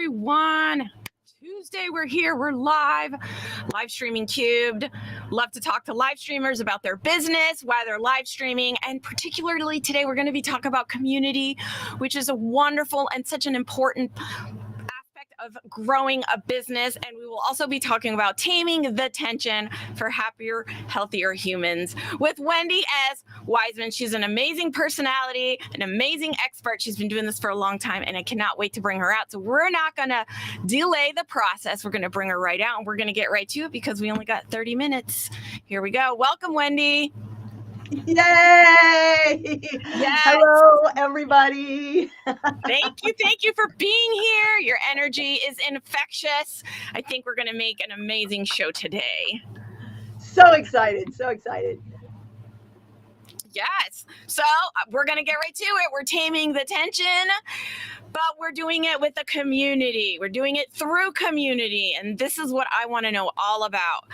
everyone. Tuesday, we're here. We're live streaming Cubed. Love to talk to live streamers about their business, why they're live streaming. And particularly today, we're going to be talking about community, which is a wonderful and such an important aspect of growing a business. And we will also be talking about taming the tension for happier, healthier humans with Wendy S. Wiseman. She's an amazing personality, an amazing expert. She's been doing this for a long time, and I cannot wait to bring her out. So we're not going to delay the process. We're going to bring her right out, and we're going to get right to it because we only got 30 minutes. Here we go. Welcome, Wendy. Yay! Yes. Hello, everybody. Thank you for being here. Your energy is infectious. I think we're going to make an amazing show today. So excited. Yes. So we're going to get right to it. We're taming the tension, but we're doing it with the community. We're doing it through community. And this is what I want to know all about.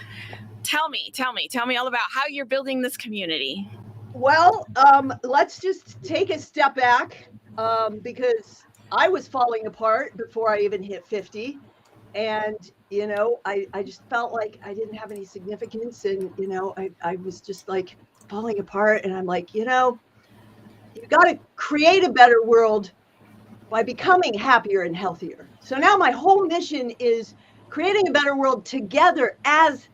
Tell me all about how you're building this community. Well, let's just take a step back because I was falling apart before I even hit 50. And, I just felt like I didn't have any significance. And, I was just like falling apart. And I'm like, you've got to create a better world by becoming happier and healthier. So now my whole mission is creating a better world together as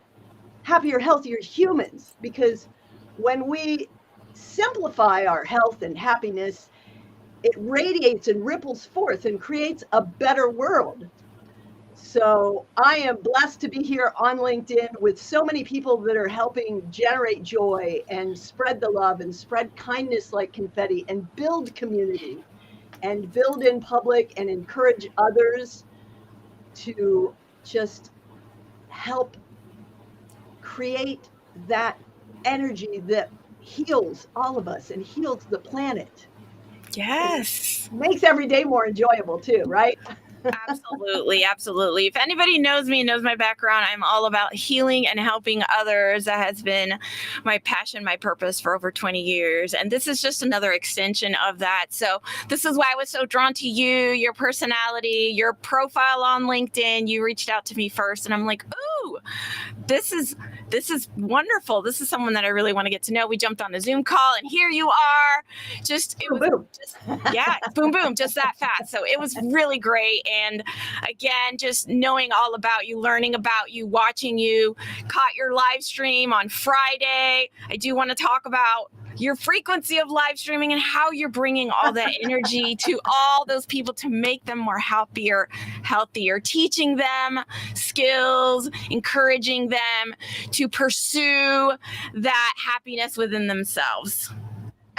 happier, healthier humans, because when we simplify our health and happiness, it radiates and ripples forth and creates a better world. So I am blessed to be here on LinkedIn with so many people that are helping generate joy and spread the love and spread kindness like confetti and build community and build in public and encourage others to just help create that energy that heals all of us and heals the planet. Yes. Makes every day more enjoyable too, right? Absolutely. If anybody knows me, knows my background, I'm all about healing and helping others. That has been my passion, my purpose for over 20 years. And this is just another extension of that. So this is why I was so drawn to you, your personality, your profile on LinkedIn. You reached out to me first, and I'm like, ooh, this is wonderful. This is someone that I really want to get to know. We jumped on a Zoom call, and here you are. Boom, boom, just that fast. So it was really great. And again, just knowing all about you, learning about you, watching you, caught your live stream on Friday. I do want to talk about your frequency of live streaming and how you're bringing all that energy to all those people to make them more happier, healthier, teaching them skills, encouraging them to pursue that happiness within themselves.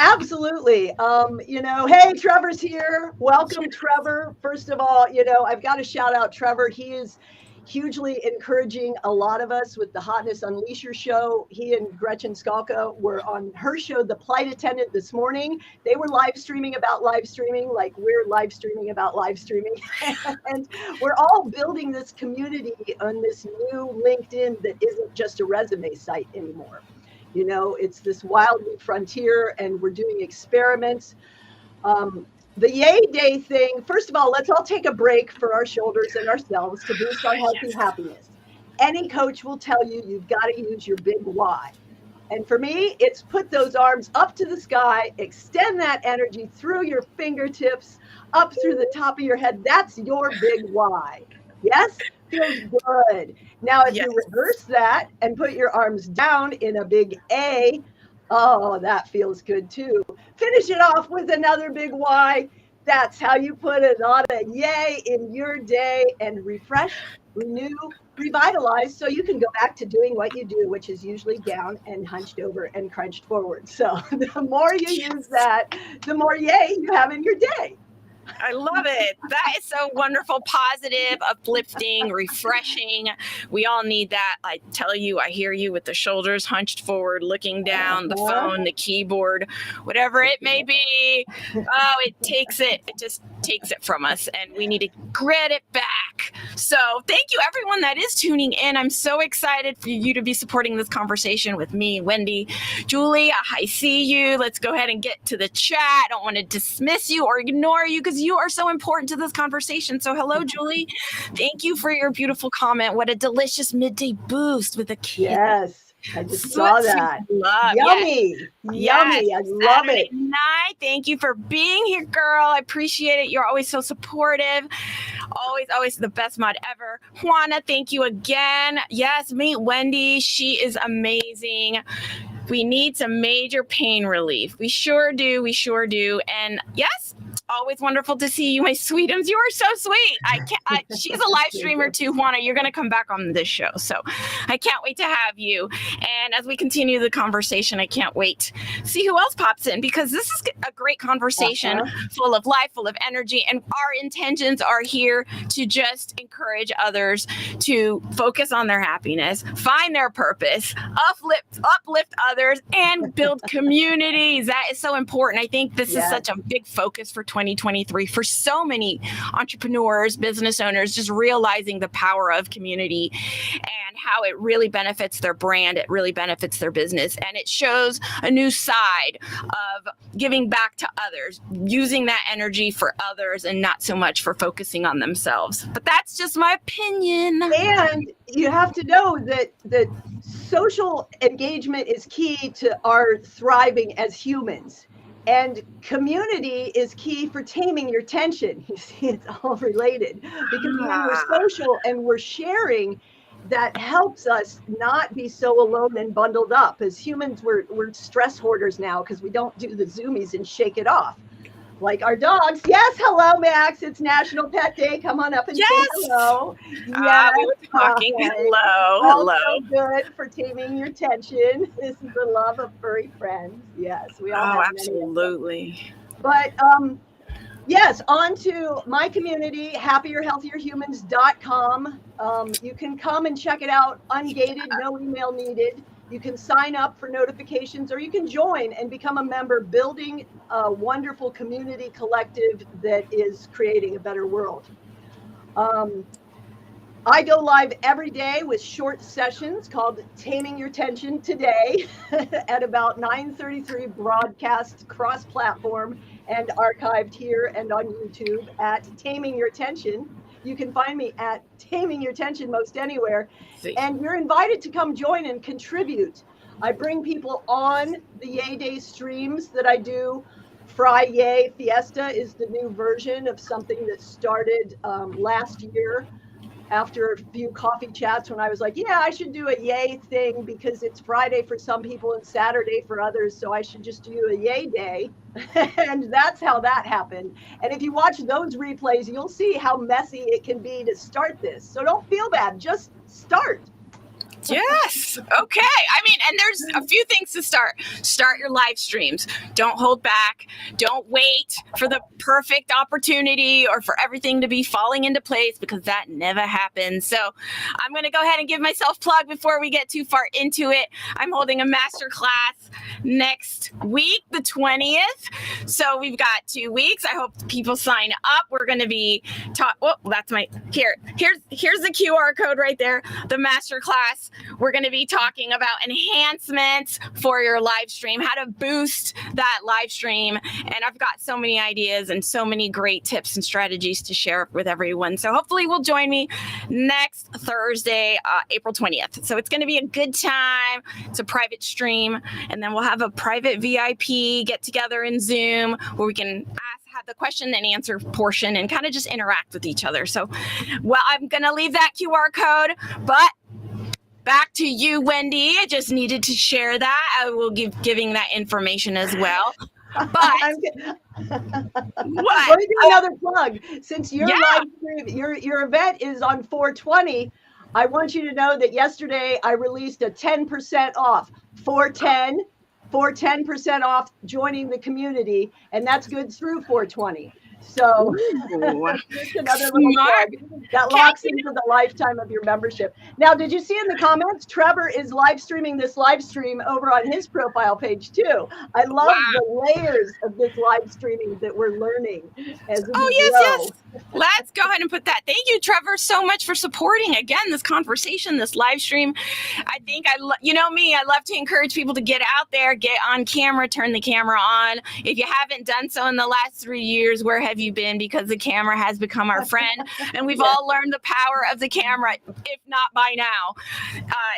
Absolutely. Hey, Trevor's here. Welcome, Trevor. First of all, I've got to shout out Trevor. He is hugely encouraging a lot of us with the Hotness Unleasher show. He and Gretchen Skalka were on her show, The Flight Attendant, this morning. They were live streaming about live streaming, like we're live streaming about live streaming. And we're all building this community on this new LinkedIn that isn't just a resume site anymore. It's this wild new frontier, and we're doing experiments. The Yay Day thing, first of all, let's all take a break for our shoulders and ourselves to boost our health and happiness. Any coach will tell you you've got to use your big why. And for me, it's put those arms up to the sky, extend that energy through your fingertips, up through the top of your head. That's your big why. Yes? Feels good. Now, if you reverse that and put your arms down in a big A, oh, that feels good too. Finish it off with another big Y. That's how you put it on a yay in your day and refresh, renew, revitalize so you can go back to doing what you do, which is usually down and hunched over and crunched forward. So the more you use that, the more yay you have in your day. I love it. That is so wonderful, positive, uplifting, refreshing. We all need that. I tell you, I hear you with the shoulders hunched forward, looking down, the phone, the keyboard, whatever it may be. Oh, it just takes it from us, and we need to get it back. So thank you, everyone that is tuning in. I'm so excited for you to be supporting this conversation with me, Wendy, Julie. I see you. Let's go ahead and get to the chat. I don't want to dismiss you or ignore you because because you are so important to this conversation. So hello, Julie. Thank you for your beautiful comment. What a delicious midday boost with a kid. Yes. I just saw that. Yummy. Yummy. I love Saturday it. Night. Thank you for being here, girl. I appreciate it. You're always so supportive. Always the best mod ever. Juana, thank you again. Yes, meet Wendy. She is amazing. We need some major pain relief. We sure do. And yes, always wonderful to see you, my sweetums. You are so sweet. She's a live streamer too, Juana. You're going to come back on this show. So I can't wait to have you. And as we continue the conversation, I can't wait to see who else pops in, because this is a great conversation full of life, full of energy. And our intentions are here to just encourage others to focus on their happiness, find their purpose, uplift others, and build communities. That is so important. I think this is such a big focus for 2023 for so many entrepreneurs, business owners, just realizing the power of community and how it really benefits their brand. It really benefits their business. And it shows a new side of giving back to others, using that energy for others and not so much for focusing on themselves. But that's just my opinion. And you have to know that social engagement is key to our thriving as humans. And community is key for taming your tension. You see, it's all related, because when we're social and we're sharing, that helps us not be so alone and bundled up. As humans, we're stress hoarders now because we don't do the zoomies and shake it off. Like our dogs. Yes, hello, Max. It's National Pet Day. Come on up and say hello. Yes, we were talking. Hello. Also good for taming your tension. This is the love of furry friends. Yes, we all have absolutely. But yes, on to my community, happierhealthierhumans.com. You can come and check it out, ungated, no email needed. You can sign up for notifications, or you can join and become a member, building a wonderful community collective that is creating a better world. I go live every day with short sessions called Taming Your Tension today at about 9:33, broadcast cross-platform and archived here and on YouTube at Taming Your Tension. You can find me at Taming Your Tension most anywhere. And you're invited to come join and contribute. I bring people on the Yay Day streams that I do. Fry Yay Fiesta is the new version of something that started last year after a few coffee chats, when I was like, yeah, I should do a Yay thing because it's Friday for some people and Saturday for others. So I should just do a Yay Day. And that's how that happened. And if you watch those replays, you'll see how messy it can be to start this. So don't feel bad, just start. Yes. Okay. I mean, and there's a few things to start. Start your live streams. Don't hold back. Don't wait for the perfect opportunity or for everything to be falling into place, because that never happens. So I'm going to go ahead and give myself plug before we get too far into it. I'm holding a masterclass next week, the 20th. So we've got 2 weeks. I hope people sign up. We're going to be that's my here's the QR code right there. The masterclass. We're going to be talking about enhancements for your live stream, how to boost that live stream. And I've got so many ideas and so many great tips and strategies to share with everyone. So hopefully will join me next Thursday, April 20th. So it's going to be a good time. It's a private stream. And then we'll have a private VIP get together in Zoom where we can have the question and answer portion and kind of just interact with each other. So, well, I'm going to leave that QR code, but back to you, Wendy. I just needed to share that. I will giving that information as well. But let me do another plug. Since your live stream, your event is on 4/20, I want you to know that yesterday I released a 10% off. 410% off joining the community, and that's good through 4/20. So just another little plug that locks into the lifetime of your membership. Now, did you see in the comments, Trevor is live streaming this live stream over on his profile page too. I love the layers of this live streaming that we're learning as we grow. Yes. Let's go ahead and put that. Thank you, Trevor, so much for supporting, again, this conversation, this live stream. I think you know me, I love to encourage people to get out there, get on camera, turn the camera on. If you haven't done so in the last 3 years, where have you been? Because the camera has become our friend, and we've all learned the power of the camera, if not by now.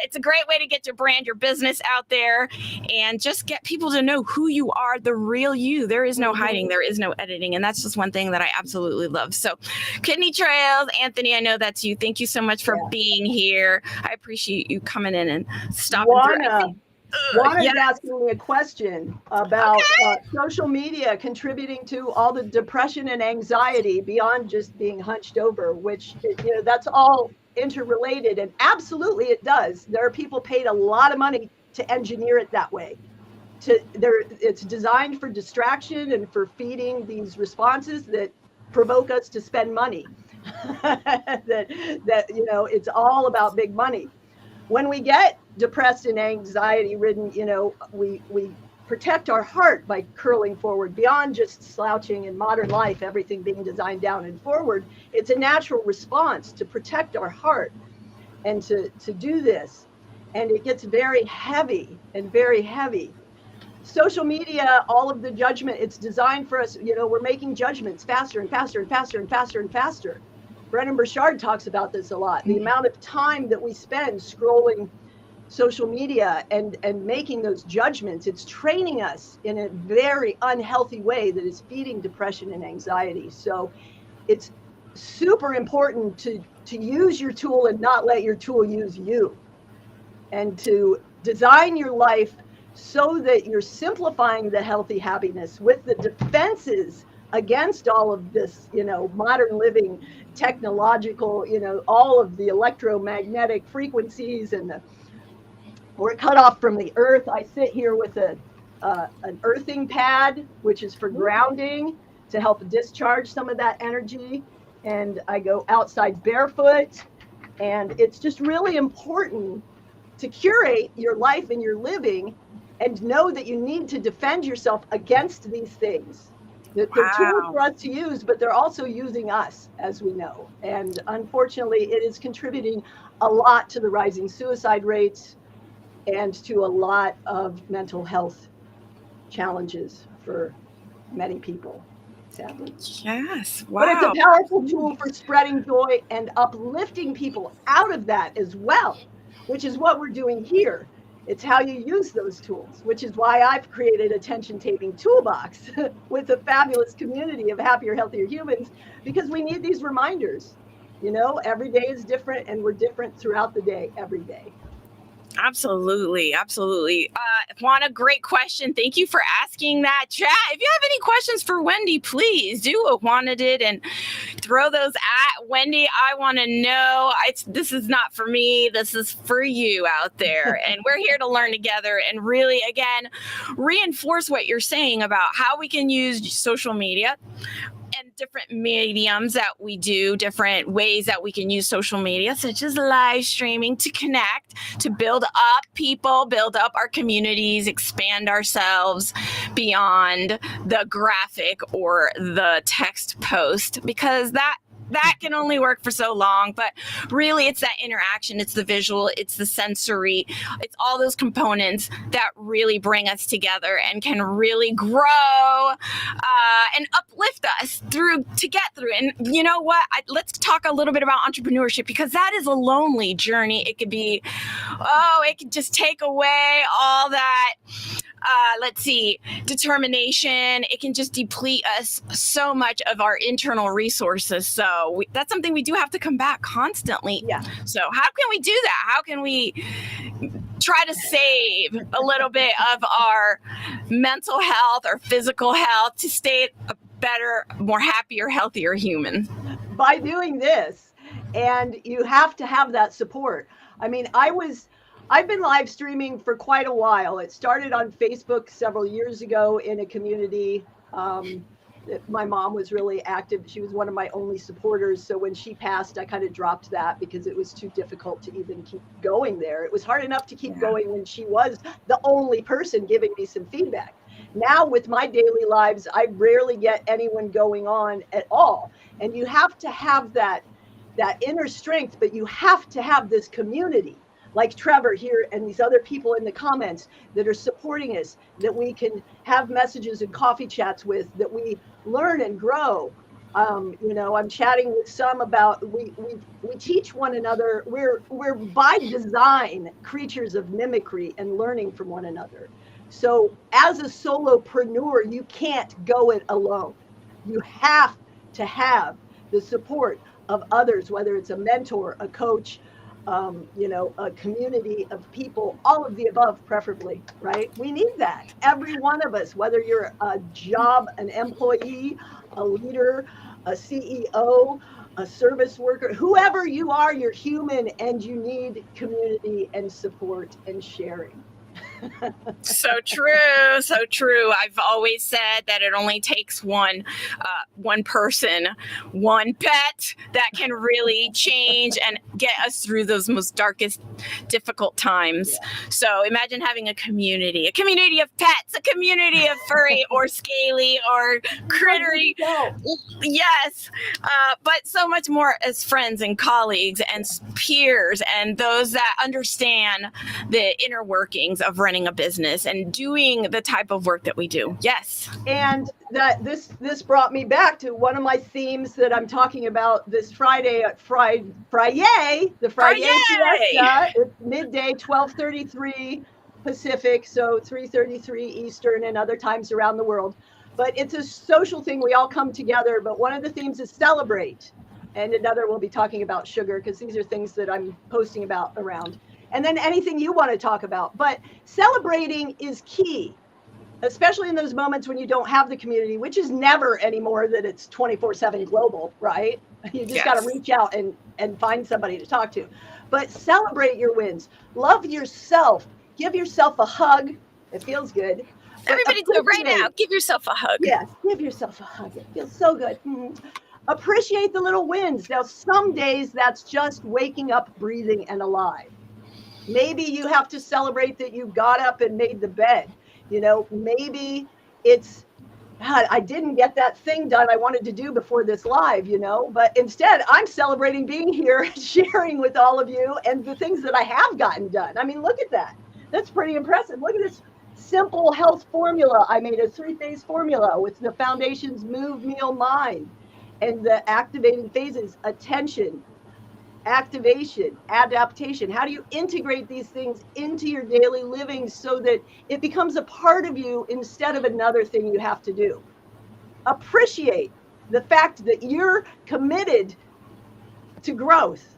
It's a great way to get to brand your business out there and just get people to know who you are, the real you. There is no hiding, there is no editing, and that's just one thing that I absolutely love. So Kidney Trails, Anthony, I know that's you. Thank you so much for being here. I appreciate you coming in and stopping through. Juana's asking me a question about social media contributing to all the depression and anxiety beyond just being hunched over, which, you know, that's all interrelated, and absolutely it does. There are people paid a lot of money to engineer it that way. It's designed for distraction and for feeding these responses that provoke us to spend money. that you know, it's all about big money. When we get depressed and anxiety ridden, you know, we protect our heart by curling forward beyond just slouching in modern life, everything being designed down and forward. It's a natural response to protect our heart and to do this. And it gets very heavy and very heavy. Social media, all of the judgment, it's designed for us, you know, we're making judgments faster and faster and faster and faster and faster. Brennan Burchard talks about this a lot. The amount of time that we spend scrolling social media and making those judgments, it's training us in a very unhealthy way that is feeding depression and anxiety. So it's super important to use your tool and not let your tool use you, and to design your life so that you're simplifying the healthy happiness with the defenses against all of this, you know, modern living, technological, you know, all of the electromagnetic frequencies, and we're cut off from the earth. I sit here with an earthing pad, which is for grounding, to help discharge some of that energy. And I go outside barefoot, and it's just really important to curate your life and your living and know that you need to defend yourself against these things. They're tools for us to use, but they're also using us, as we know. And unfortunately, it is contributing a lot to the rising suicide rates and to a lot of mental health challenges for many people, sadly. Yes, wow. But it's a powerful tool for spreading joy and uplifting people out of that as well, which is what we're doing here. It's how you use those tools, which is why I've created a tension taming toolbox with a fabulous community of happier, healthier humans, because we need these reminders. You know, every day is different, and we're different throughout the day, every day. Absolutely. Absolutely. Juana, great question. Thank you for asking that. Chat, if you have any questions for Wendy, please do what Juana did and throw those at Wendy. I want to know. This is not for me. This is for you out there. And we're here to learn together and really, again, reinforce what you're saying about how we can use social media and different mediums that we do, different ways that we can use social media, such as live streaming, to connect, to build up people, build up our communities, expand ourselves beyond the graphic or the text post, because that can only work for so long. But really, it's that interaction, it's the visual, it's the sensory, it's all those components that really bring us together and can really grow and uplift us to get through. And you know what? Let's talk a little bit about entrepreneurship, because that is a lonely journey. It could be, it could just take away all that determination. It can just deplete us so much of our internal resources. So that's something we do have to combat constantly. Yeah. So how can we do that? How can we try to save a little bit of our mental health or physical health to stay a better, more happier, healthier human? By doing this, and you have to have that support. I mean, I've been live streaming for quite a while. It started on Facebook several years ago in a community. My mom was really active. She was one of my only supporters. So when she passed, I kind of dropped that because it was too difficult to even keep going there. It was hard enough to keep going when she was the only person giving me some feedback. Now with my daily lives, I rarely get anyone going on at all. And you have to have that inner strength, but you have to have this community like Trevor here and these other people in the comments that are supporting us, that we can have messages and coffee chats with, that we learn and grow. I'm chatting with some about we teach one another. We're by design creatures of mimicry and learning from one another. So as a solopreneur, you can't go it alone. You have to have the support of others, whether it's a mentor, a coach, a community of people, all of the above, preferably, right? We need that. Every one of us, whether you're an employee, a leader, a CEO, a service worker, whoever you are, you're human and you need community and support and sharing. So true. So true. I've always said that it only takes one person, one pet that can really change and get us through those most darkest, difficult times. Yeah. So imagine having a community of pets, a community of furry or scaly or crittery. Yes. But so much more as friends and colleagues and peers and those that understand the inner workings of running a business and doing the type of work that we do. Yes. And that this brought me back to one of my themes that I'm talking about this Friday at Friday, the Friday siesta. It's midday, 12:33 Pacific, so 3:33 Eastern and other times around the world. But it's a social thing. We all come together. But one of the themes is celebrate. And another we'll be talking about sugar, because these are things that I'm posting about around. And then anything you want to talk about. But celebrating is key, especially in those moments when you don't have the community, which is never anymore that it's 24/7 global, right? You just got to reach out and find somebody to talk to. But celebrate your wins. Love yourself. Give yourself a hug. It feels good. Everybody do it right now. Give yourself a hug. Yes, give yourself a hug. It feels so good. Appreciate the little wins. Now, some days that's just waking up, breathing, and alive. Maybe you have to celebrate that you got up and made the bed. Maybe it's, God, I didn't get that thing done I wanted to do before this live, but instead I'm celebrating being here, sharing with all of you and the things that I have gotten done. I mean, look at that. That's pretty impressive. Look at this simple health formula. I made a 3-phase formula with the foundations: move, meal, mind, and the activating phases: attention, activation, adaptation. How do you integrate these things into your daily living so that it becomes a part of you instead of another thing you have to do? Appreciate the fact that you're committed to growth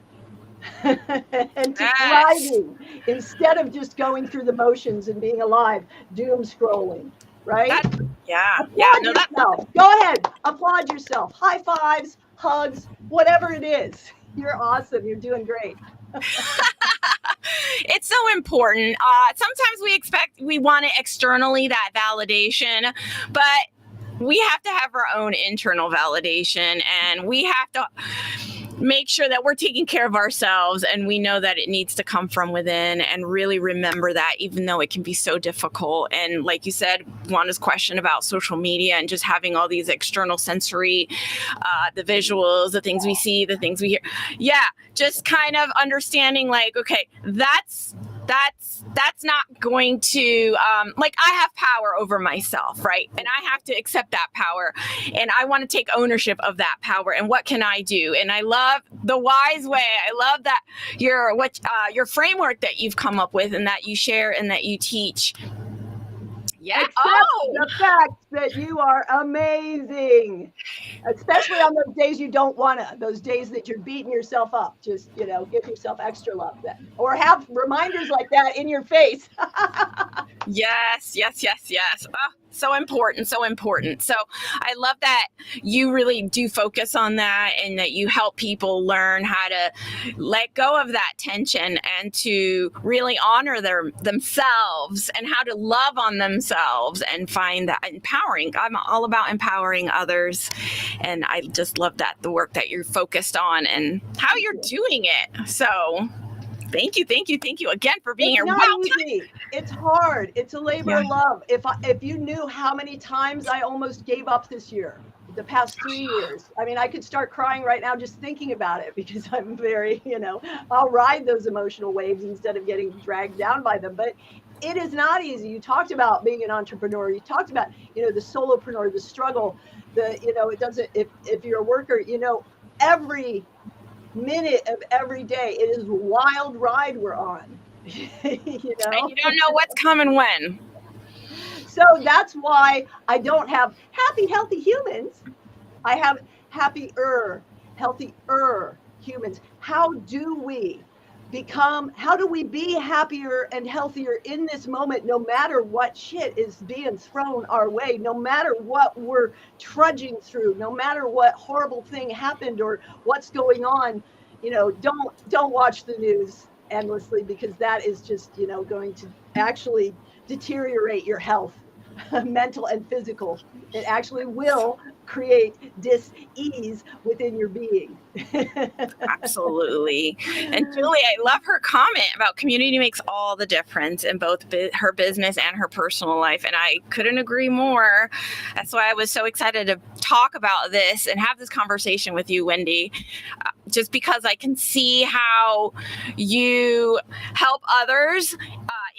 and to thriving instead of just going through the motions and being alive, doom scrolling, right? Yourself. Go ahead, applaud yourself. High fives, hugs, whatever it is. You're awesome. You're doing great. It's so important. Sometimes we want it externally, that validation, but we have to have our own internal validation, and we have to make sure that we're taking care of ourselves, and we know that it needs to come from within, and really remember that, even though it can be so difficult. And like you said, Wanda's question about social media and just having all these external sensory, the visuals, the things we see, the things we hear. Yeah, just kind of understanding like, okay, that's not going to, I have power over myself, right? And I have to accept that power, and I want to take ownership of that power. And what can I do? And I love the wise way. I love that your framework that you've come up with and that you share and that you teach. Yeah. The fact that you are amazing, especially on those days you don't wanna, those days that you're beating yourself up. Just, give yourself extra love then, or have reminders like that in your face. Yes. Oh, so important. So I love that you really do focus on that, and that you help people learn how to let go of that tension and to really honor themselves, and how to love on themselves and find that empowering. I'm all about empowering others, and I just love that, the work that you're focused on and how you're doing it. So Thank you again for being It's here. not Wow. easy. It's hard. It's a labor of love. If you knew how many times I almost gave up this year, the past 3 years, I mean, I could start crying right now just thinking about it, because I'm very, I'll ride those emotional waves instead of getting dragged down by them. But it is not easy. You talked about being an entrepreneur. You talked about, the solopreneur, the struggle, it doesn't, if you're a worker, every minute of every day, it is a wild ride we're on. And you don't know what's coming when. So that's why I don't have happy, healthy humans. I have healthier humans. How do we be happier and healthier in this moment, no matter what shit is being thrown our way, no matter what we're trudging through, no matter what horrible thing happened or what's going on? Don't watch the news endlessly, because that is just, going to actually deteriorate your health, mental and physical. It actually will create dis-ease within your being. Absolutely. And Julie, I love her comment about community makes all the difference in both her business and her personal life. And I couldn't agree more. That's why I was so excited to talk about this and have this conversation with you, Wendy, just because I can see how you help others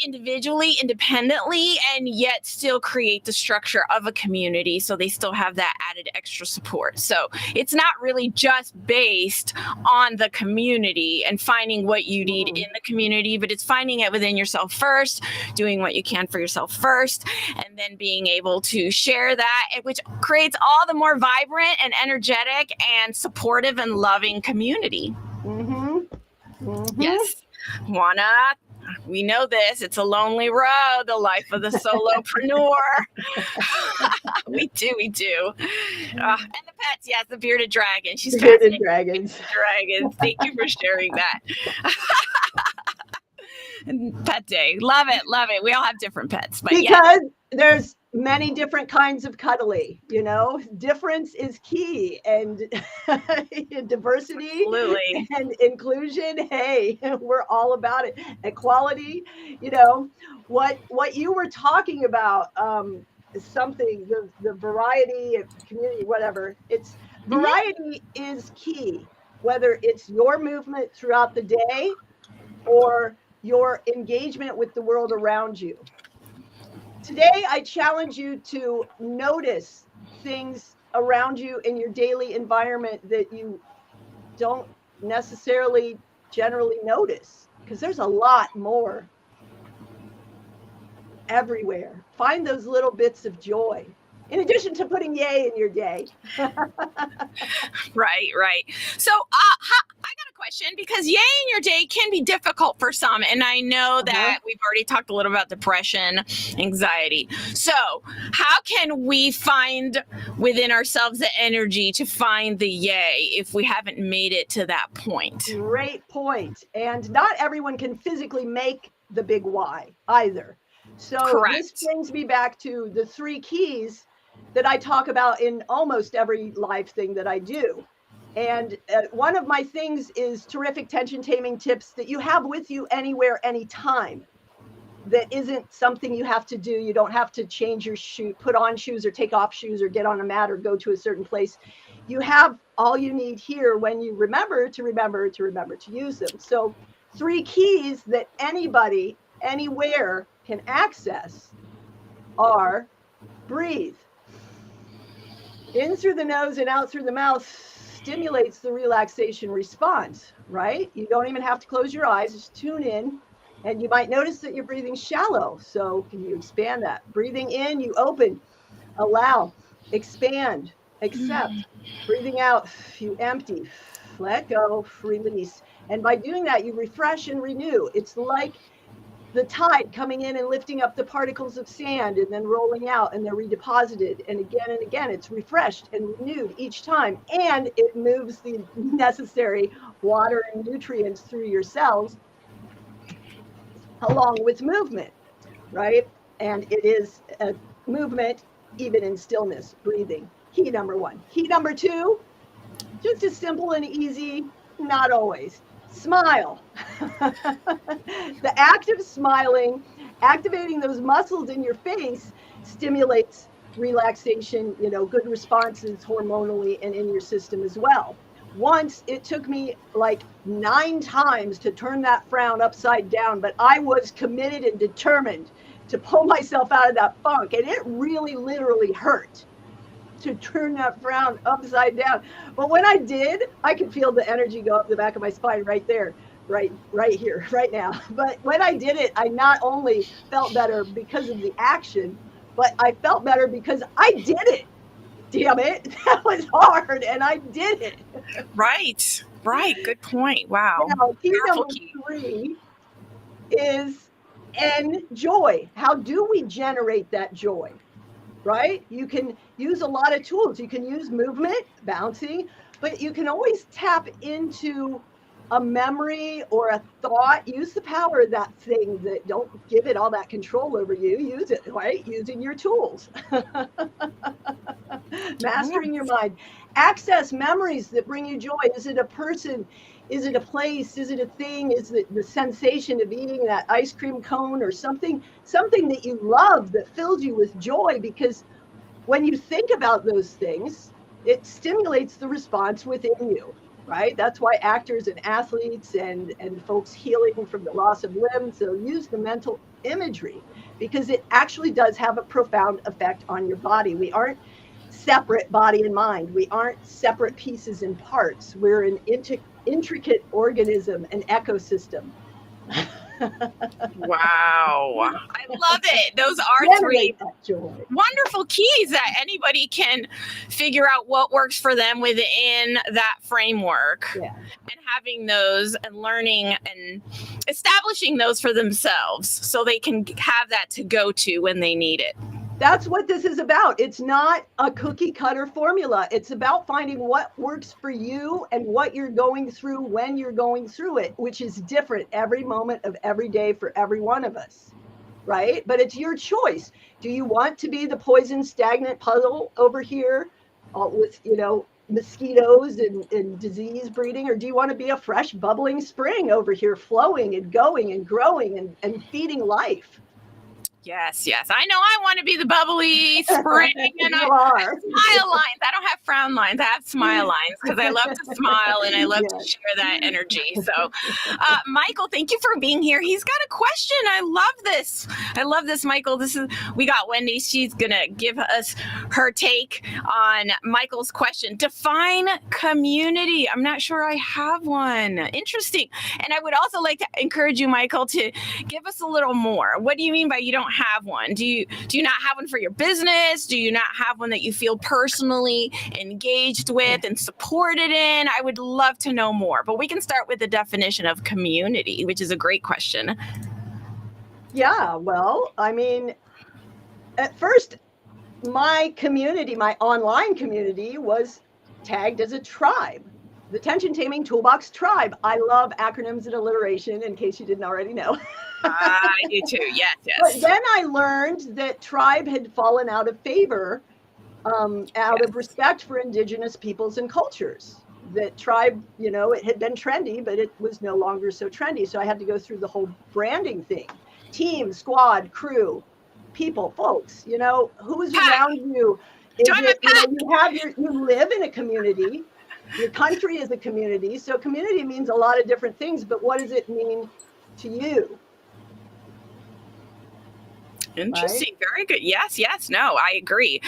individually, independently, and yet still create the structure of a community so they still have that added extra support. So it's not really just based on the community and finding what you need in the community, but it's finding it within yourself first, doing what you can for yourself first, and then being able to share that, which creates all the more vibrant and energetic and supportive and loving community. Yes. We know this. It's a lonely road, the life of the solopreneur. We do. And the pets, yes, the bearded dragon. She's bearded dragons. Thank you for sharing that. Pet day. Love it. We all have different pets. But because there's many different kinds of cuddly, difference is key, and diversity. Absolutely. And inclusion. Hey, we're all about it. Equality, what you were talking about, is something, the variety of community, whatever. It's variety is key, whether it's your movement throughout the day or your engagement with the world around you. Today, I challenge you to notice things around you in your daily environment that you don't necessarily generally notice, because there's a lot more everywhere. Find those little bits of joy, in addition to putting yay in your day. Right. So I got a question, because yay in your day can be difficult for some. And I know that we've already talked a little about depression, anxiety. So how can we find within ourselves the energy to find the yay if we haven't made it to that point? Great point. And not everyone can physically make the big why either. So This brings me back to the 3 keys that I talk about in almost every live thing that I do. And one of my things is terrific tension taming tips that you have with you anywhere, anytime. That isn't something you have to do. You don't have to change your shoe, put on shoes or take off shoes or get on a mat or go to a certain place. You have all you need here when you remember to use them. So 3 keys that anybody, anywhere can access are: breathe. In through the nose and out through the mouth stimulates the relaxation response, right? You don't even have to close your eyes, just tune in. And you might notice that you're breathing shallow. So can you expand that? Breathing in, you open, allow, expand, accept. Breathing out, you empty, let go, release. And by doing that, you refresh and renew. It's like the tide coming in and lifting up the particles of sand and then rolling out, and they're redeposited. And again, it's refreshed and renewed each time. And it moves the necessary water and nutrients through your cells along with movement, right? And it is a movement even in stillness, breathing. Key number 1. Key number 2, just as simple and easy, not always. Smile. The act of smiling, activating those muscles in your face, stimulates relaxation, good responses hormonally and in your system as well. Once it took me like 9 times to turn that frown upside down, but I was committed and determined to pull myself out of that funk. And it really literally hurt to turn that frown upside down. But when I did, I could feel the energy go up the back of my spine right there, right here, right now. But when I did it, I not only felt better because of the action, but I felt better because I did it. Damn it. That was hard. And I did it. Right. Good point. Wow. Now, key number 3 is enjoy. How do we generate that joy? Right? You can use a lot of tools. You can use movement, bouncing, but you can always tap into a memory or a thought. Use the power of that thing. That don't give it all that control over you. Use it, right? Using your tools. Mastering your mind. Access memories that bring you joy. Is it a person? Is it a place? Is it a thing? Is it the sensation of eating that ice cream cone or something that you love that fills you with joy? Because when you think about those things, it stimulates the response within you, right? That's why actors and athletes and folks healing from the loss of limbs, they'll use the mental imagery because it actually does have a profound effect on your body. We aren't separate body and mind. We aren't separate pieces and parts. We're an intricate organism, an ecosystem. Wow. I love it. Those are 3 wonderful keys that anybody can figure out what works for them within that framework. Yeah. And having those and learning and establishing those for themselves so they can have that to go to when they need it. That's what this is about. It's not a cookie cutter formula. It's about finding what works for you and what you're going through when you're going through it, which is different every moment of every day for every one of us, right? But it's your choice. Do you want to be the poison stagnant puddle over here with, mosquitoes and disease breeding, or do you want to be a fresh bubbling spring over here flowing and going and growing and feeding life? Yes. I know I want to be the bubbly spring and I have smile lines. I don't have frown lines. I have smile lines because I love to smile and I love to share that energy. So, Michael, thank you for being here. He's got a question. I love this, Michael. We got Wendy. She's going to give us her take on Michael's question. Define community. I'm not sure I have one. Interesting. And I would also like to encourage you, Michael, to give us a little more. What do you mean by you don't have one? Do you not have one for your business? Do you not have one that you feel personally engaged with and supported in? I would love to know more, but we can start with the definition of community, which is a great question. Yeah, well, I mean, at first, my community, my online community, was tagged as a tribe. The Tension Taming Toolbox Tribe. I love acronyms and alliteration, in case you didn't already know. I do too. Yes. But then I learned that tribe had fallen out of favor, out of respect for indigenous peoples and cultures. That tribe, it had been trendy, but it was no longer so trendy. So I had to go through the whole branding thing. Team, squad, crew, people, folks, who's around you. You live in a community. Your country is a community. So community means a lot of different things, but what does it mean to you? Interesting. Right? Very good. Yes. No, I agree.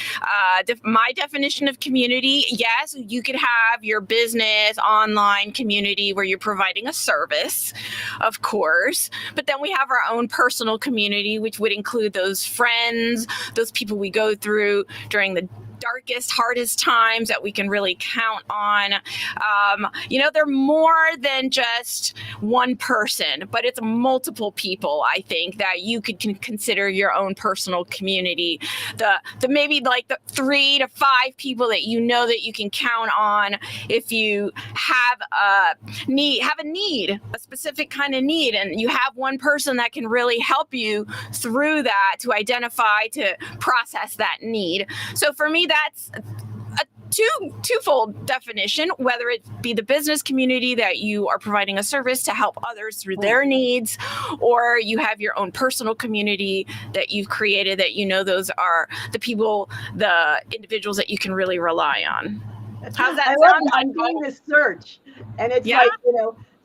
My definition of community, yes, you could have your business online community where you're providing a service, of course, but then we have our own personal community, which would include those friends, those people we go through during the darkest, hardest times that we can really count on. They're more than just one person, but it's multiple people, I think, that you could consider your own personal community. The maybe like the 3 to 5 people that that you can count on if you have a need, a specific kind of need, and you have one person that can really help you through that, to identify, to process that need. So for me, that's twofold definition, whether it be the business community that you are providing a service to help others through their needs, or you have your own personal community that you've created that those are the people, the individuals that you can really rely on. How's that sound? I'm doing this search, and it's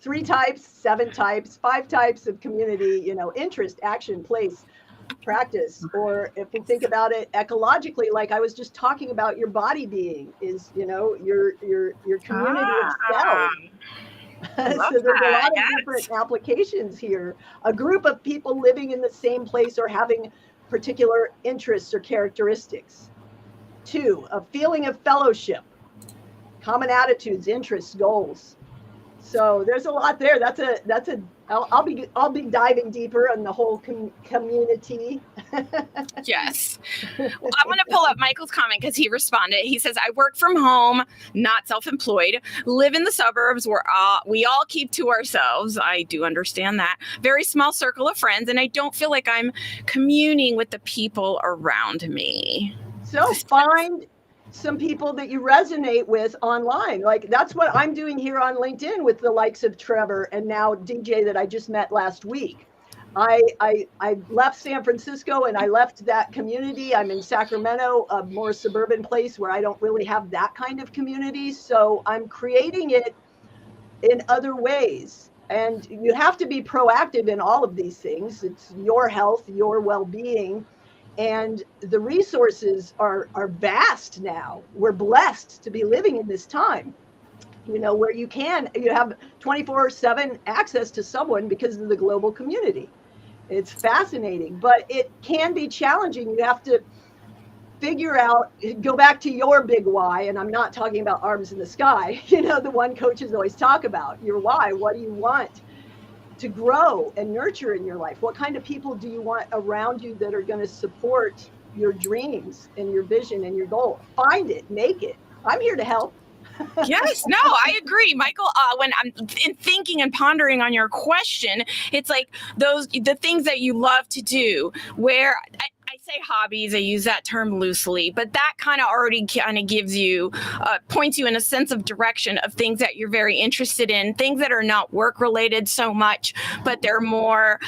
3 types, 7 types, 5 types of community, interest, action, place, practice. Or if we think about it ecologically, like I was just talking about, your body being is, your community of cells. So there's a lot of different applications here. A group of people living in the same place or having particular interests or characteristics. 2, a feeling of fellowship, common attitudes, interests, goals. So there's a lot there. I'll be diving deeper on the whole community. Yes. Well, I want to pull up Michael's comment because he responded. He says, I work from home, not self-employed, live in the suburbs where we all keep to ourselves. I do understand that. Very small circle of friends, and I don't feel like I'm communing with the people around me. So find some people that you resonate with online. Like that's what I'm doing here on LinkedIn with the likes of Trevor and now DeeJae that I just met last week. I left San Francisco and I left that community. I'm in Sacramento, a more suburban place where I don't really have that kind of community. So I'm creating it in other ways. And you have to be proactive in all of these things. It's your health, your well-being. And the resources are vast now. We're blessed to be living in this time, where you have 24/7 access to someone because of the global community. It's fascinating, but it can be challenging. You have to figure out, go back to your big why. And I'm not talking about arms in the sky, the one coaches always talk about. Your why. What do you want to grow and nurture in your life? What kind of people do you want around you that are going to support your dreams and your vision and your goal? Find it, make it. I'm here to help. Yes, no, I agree, Michael. When I'm thinking and pondering on your question, it's like the things that you love to do, where I say hobbies, I use that term loosely, but that kind of already gives you, points you in a sense of direction of things that you're very interested in, things that are not work related so much, but they're more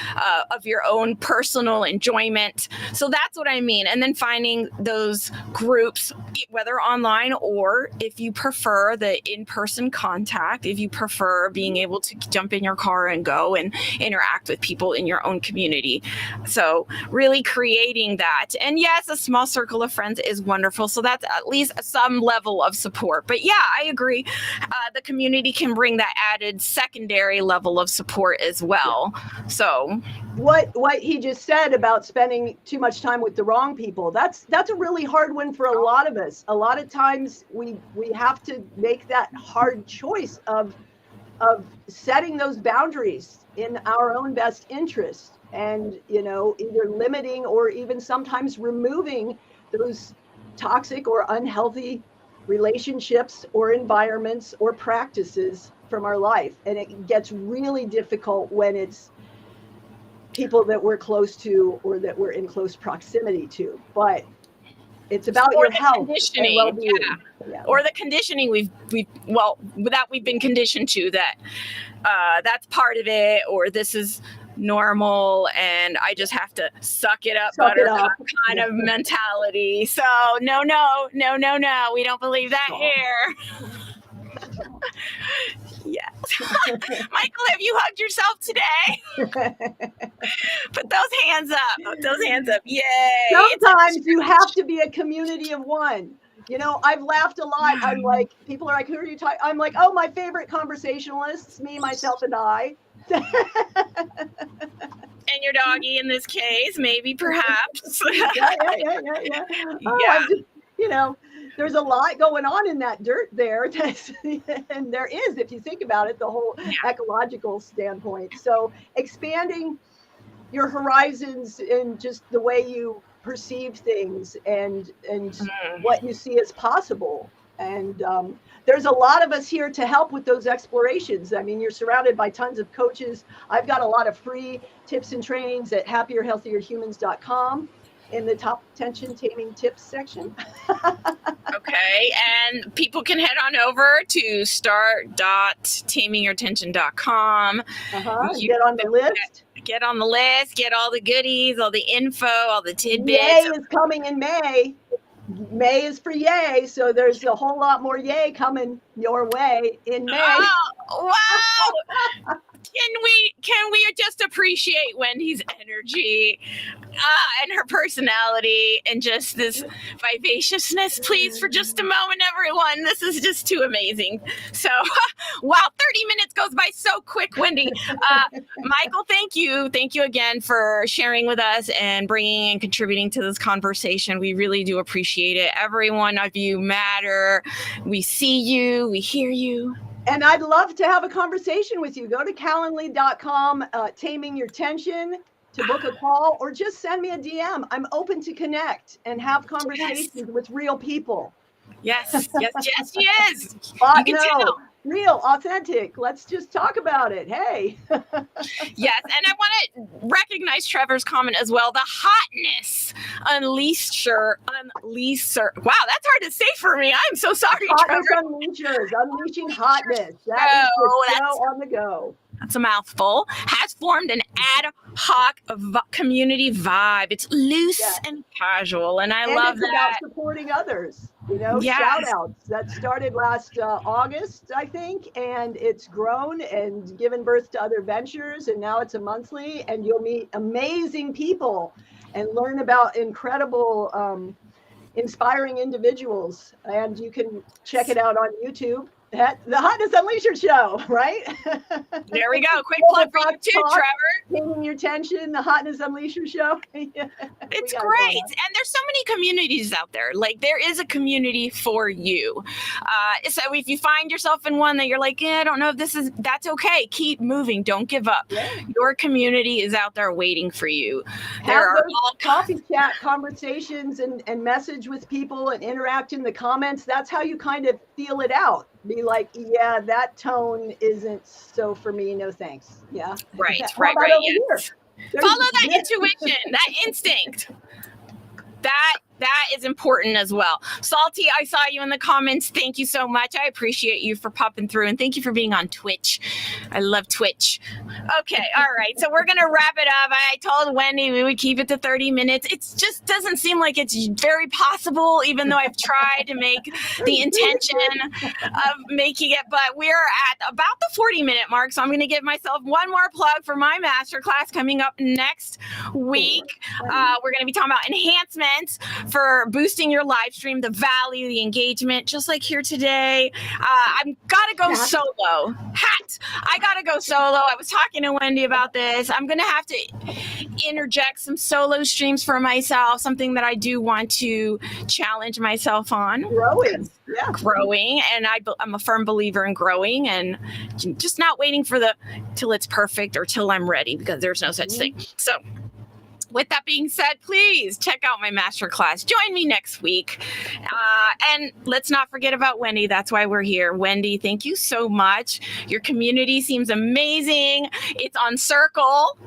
of your own personal enjoyment. So that's what I mean. And then finding those groups, whether online or if you prefer the in-person contact, if you prefer being able to jump in your car and go and interact with people in your own community. So really creating that. And yes, a small circle of friends is wonderful. So that's at least some level of support. But yeah, I agree. The community can bring that added secondary level of support as well. So what he just said about spending too much time with the wrong people, that's a really hard one for a lot of us. A lot of times we have to make that hard choice of setting those boundaries in our own best interest. And, either limiting or even sometimes removing those toxic or unhealthy relationships or environments or practices from our life. And it gets really difficult when it's people that we're close to or that we're in close proximity to. But it's about your health and well-being. Yeah. Or the conditioning we've been conditioned to, that that's part of it, or this is normal and I just have to suck it up, buttercup kind of mentality. So no, we don't believe that here. Yes. Michael, have you hugged yourself today? Put those hands up. Yay. Sometimes you have to be a community of one. I've laughed a lot. I'm like, people are like, who are you talking? I'm like, oh, my favorite conversationalists, me, myself, and I. And your doggy in this case, maybe, perhaps. Yeah. There's a lot going on in that dirt there. And there is, if you think about it, the whole ecological standpoint. So expanding your horizons in just the way you perceive things and what you see as possible. And there's a lot of us here to help with those explorations. I mean, you're surrounded by tons of coaches. I've got a lot of free tips and trainings at happierhealthierhumans.com. in the top tension taming tips section. Okay, and people can head on over to start.tamingyourtension.com. Get on the list. Get on the list, get all the goodies, all the info, all the tidbits. Yay is coming in May. May is for yay, so there's a whole lot more yay coming your way in May. Oh, wow! Can we just appreciate Wendy's energy and her personality and just this vivaciousness, please, for just a moment, everyone? This is just too amazing. So, wow, 30 minutes goes by so quick, Wendy. Michael, thank you. Thank you again for sharing with us and bringing and contributing to this conversation. We really do appreciate it. Every one of you matter. We see you. We hear you. And I'd love to have a conversation with you. Go to calendly.com, Taming Your Tension, to book a call, or just send me a DM. I'm open to connect and have conversations with real people. Yes, yes, she is. You can tell. Real, authentic. Let's just talk about it. Hey. Yes, and I want to recognize Trevor's comment as well. The hotness unleashed. Wow, that's hard to say for me. I'm so sorry, Hotness Trevor. Unleashers, unleashing hotness. That is the show on the go. That's a mouthful. Has formed an ad hoc community vibe. It's loose and casual, and I love that. About supporting others. Shout outs. That started last August, I think, and it's grown and given birth to other ventures, and now it's a monthly, and you'll meet amazing people and learn about incredible, inspiring individuals. And you can check it out on YouTube. The Hotness Unleashed Show, right? There we go. Quick plug for you too, Trevor. Taming Your Tension, the Hotness Unleashed Show. It's great. And there's so many communities out there. Like, there is a community for you. So if you find yourself in one that you're like, I don't know if that's okay. Keep moving. Don't give up. Yeah. Your community is out there waiting for you. There are all coffee chat conversations and message with people and interact in the comments. That's how you kind of feel it out. Be like, yeah, that tone isn't so for me. No thanks. Yeah. Right. Yeah. Yes. Follow that intuition, that instinct. That is important as well. Salty, I saw you in the comments. Thank you so much. I appreciate you for popping through, and thank you for being on Twitch. I love Twitch. Okay, all right. So we're going to wrap it up. I told Wendy we would keep it to 30 minutes. It just doesn't seem like it's very possible, even though I've tried to make the intention of making it. But we're at about the 40-minute mark, so I'm going to give myself one more plug for my masterclass coming up next week. We're going to be talking about enhancements for boosting your live stream, the value, the engagement, just like here today. I'm gotta go solo. I gotta go solo. I was talking to Wendy about this. I'm gonna have to interject some solo streams for myself, something that I do want to challenge myself on. Growing, and I'm a firm believer in growing and just not waiting for till it's perfect or till I'm ready, because there's no such thing. So with that being said, please check out my masterclass. Join me next week. And let's not forget about Wendy. That's why we're here. Wendy, thank you so much. Your community seems amazing. It's on Circle,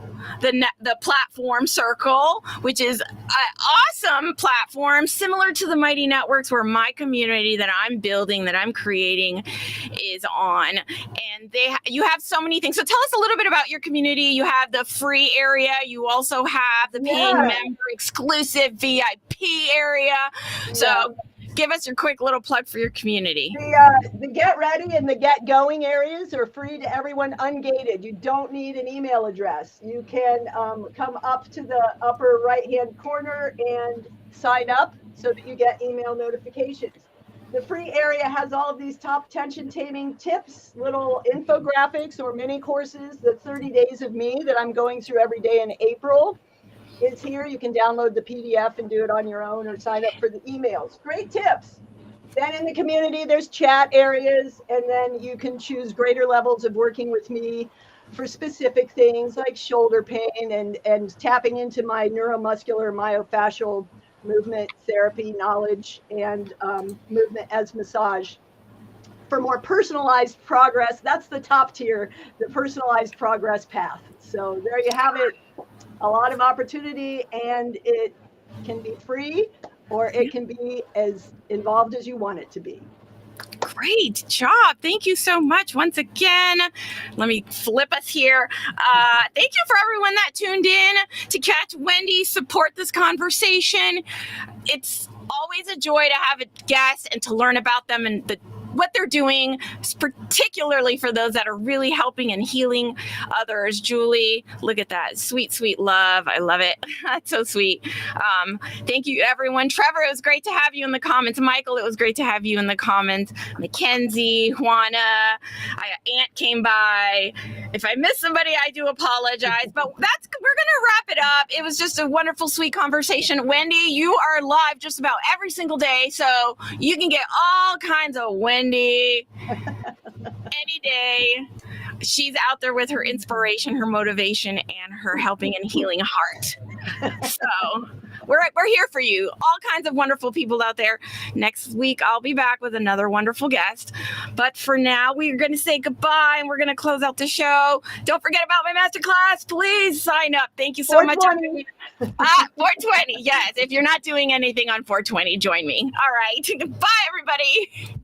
the platform Circle, which is an awesome platform, similar to the Mighty Networks, where my community that I'm building, that I'm creating, is on. And you have so many things. So tell us a little bit about your community. You have the free area. You also have the paying member exclusive VIP area. So give us your quick little plug for your community. The get ready and the get going areas are free to everyone, ungated. You don't need an email address. You can come up to the upper right hand corner and sign up so that you get email notifications. The free area has all of these top tension taming tips, little infographics or mini courses. The 30 days of me that I'm going through every day in April is here. You can download the PDF and do it on your own, or sign up for the emails. Great tips. Then in the community, there's chat areas, and then you can choose greater levels of working with me for specific things like shoulder pain and tapping into my neuromuscular myofascial movement therapy knowledge and movement as massage. For more personalized progress, that's the top tier, the personalized progress path. So there you have it. A lot of opportunity, and it can be free, or it can be as involved as you want it to be. Great job. Thank you so much once again. Let me flip us here. Thank you for everyone that tuned in to catch Wendy support this conversation. It's always a joy to have a guest and to learn about them and what they're doing, particularly for those that are really helping and healing others. Julie, look at that. Sweet, sweet love. I love it. That's so sweet. Thank you, everyone. Trevor, it was great to have you in the comments. Michael, it was great to have you in the comments. Mackenzie, Juana, Aunt came by. If I missed somebody, I do apologize. But we're going to wrap it up. It was just a wonderful, sweet conversation. Wendy, you are live just about every single day, so you can get all kinds of Wendy any day. She's out there with her inspiration, her motivation, and her helping and healing heart. So we're here for you. All kinds of wonderful people out there. Next week, I'll be back with another wonderful guest. But for now, we're going to say goodbye and we're going to close out the show. Don't forget about my masterclass. Please sign up. Thank you so much. 420. Yes. If you're not doing anything on 420, join me. All right. Bye, everybody.